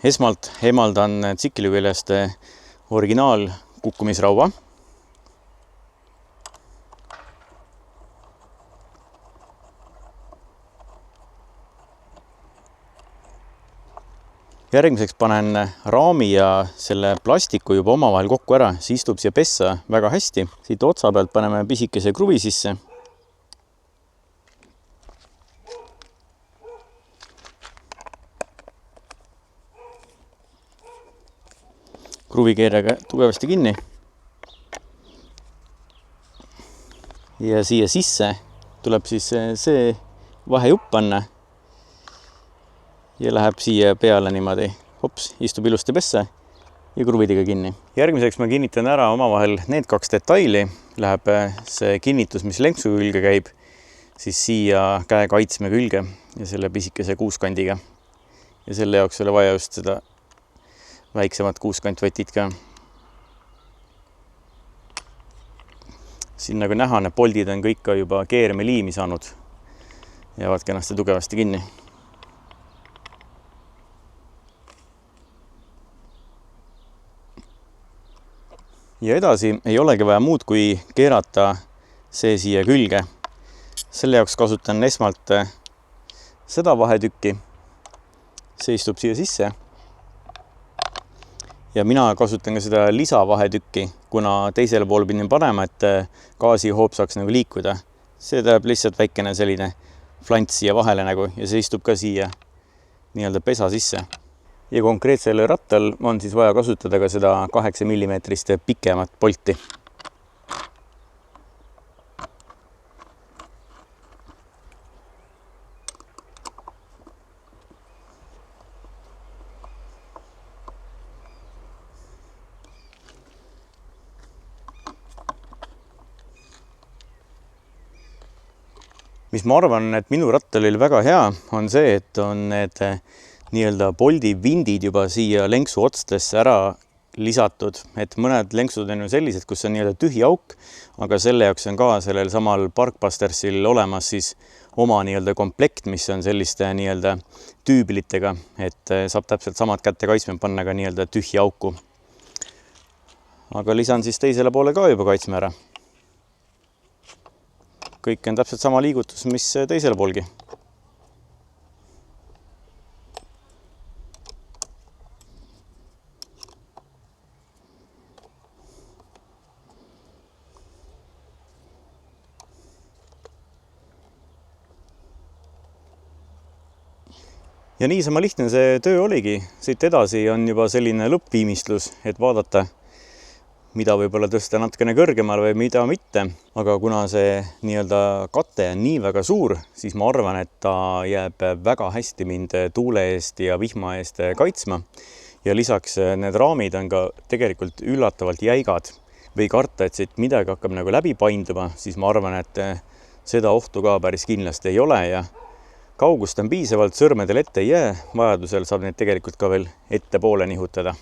Esmalt eemaldan tsikli küljest originaal kukkumisraua. Järgmiseks panen raami ja selle plastiku juba omavahel kokku ära, see istub siia pessa väga hästi. Siit otsa pealt paneme pisikese kruvi sisse. Kruvikeerega tugevasti kinni. Ja siia sisse tuleb siis see vahejupp panna. Ja läheb siia peale niimoodi. Hops, istub ilusti pessa ja kruvidega kinni. Järgmiseks ma kinnitan ära omavahel need kaks detaili. Läheb see kinnitus, mis lenksu külge käib, siis siia käe kaitsme külge ja selle pisikese kuuskandiga. Ja selle jaoks oli vaja just seda väiksemat kuuskantvetit ka. Siin nagu näha, need poldid on kõik ka juba keermeliimi saanud. Jäävad kenasti tugevasti kinni. Ja edasi ei olegi vaja muud kui keerata see siia külge. Selle jaoks kasutan esmalt seda vahetükki. See istub siia sisse. Ja mina kasutan ka seda lisavahetükki, kuna teisele pool pidin panema, et gaasihoop saaks nagu liikuda. See tähendab lihtsalt väikene selline flants siia vahele nagu ja see istub ka siia nii-öelda pesa sisse. Ja konkreetsel rattal on siis vaja kasutada ka seda 8 mm pikemat polti. Mis ma arvan, et minu rattal oli väga hea, on see, et on need nii-öelda poldi vindid juba siia lenksu otstesse ära lisatud. Et mõned lenksud on ju sellised, kus on nii-öelda tühi auk, aga selle jaoks on ka sellel samal Parkbustersil olemas siis oma nii-öelda komplekt, mis on selliste nii-öelda tüübilitega, et saab täpselt samad kätte kaitsme panna ka nii-öelda tühi auku. Aga lisan siis teisele poole ka juba kaitsme ära. Kõik on täpselt sama liigutus, mis teisele poolgi. Ja niisama lihtne see töö oligi. Siit edasi on juba selline lõppviimistlus, et vaadata, mida võib-olla tõsta natukene kõrgemale või mida mitte. Aga kuna see nii-öelda kate on nii väga suur, siis ma arvan, et ta jääb väga hästi mind tuule eest ja vihma eest kaitsma. Ja lisaks need raamid on ka tegelikult üllatavalt jäigad. Või karta, et siit midagi hakkab nagu läbi painduma, siis ma arvan, et seda ohtu ka päris kindlasti ei ole. Ja kaugust on piisavalt, sõrmedel ette ei jää. Vajadusel saab neid tegelikult ka veel ette poole nihutada.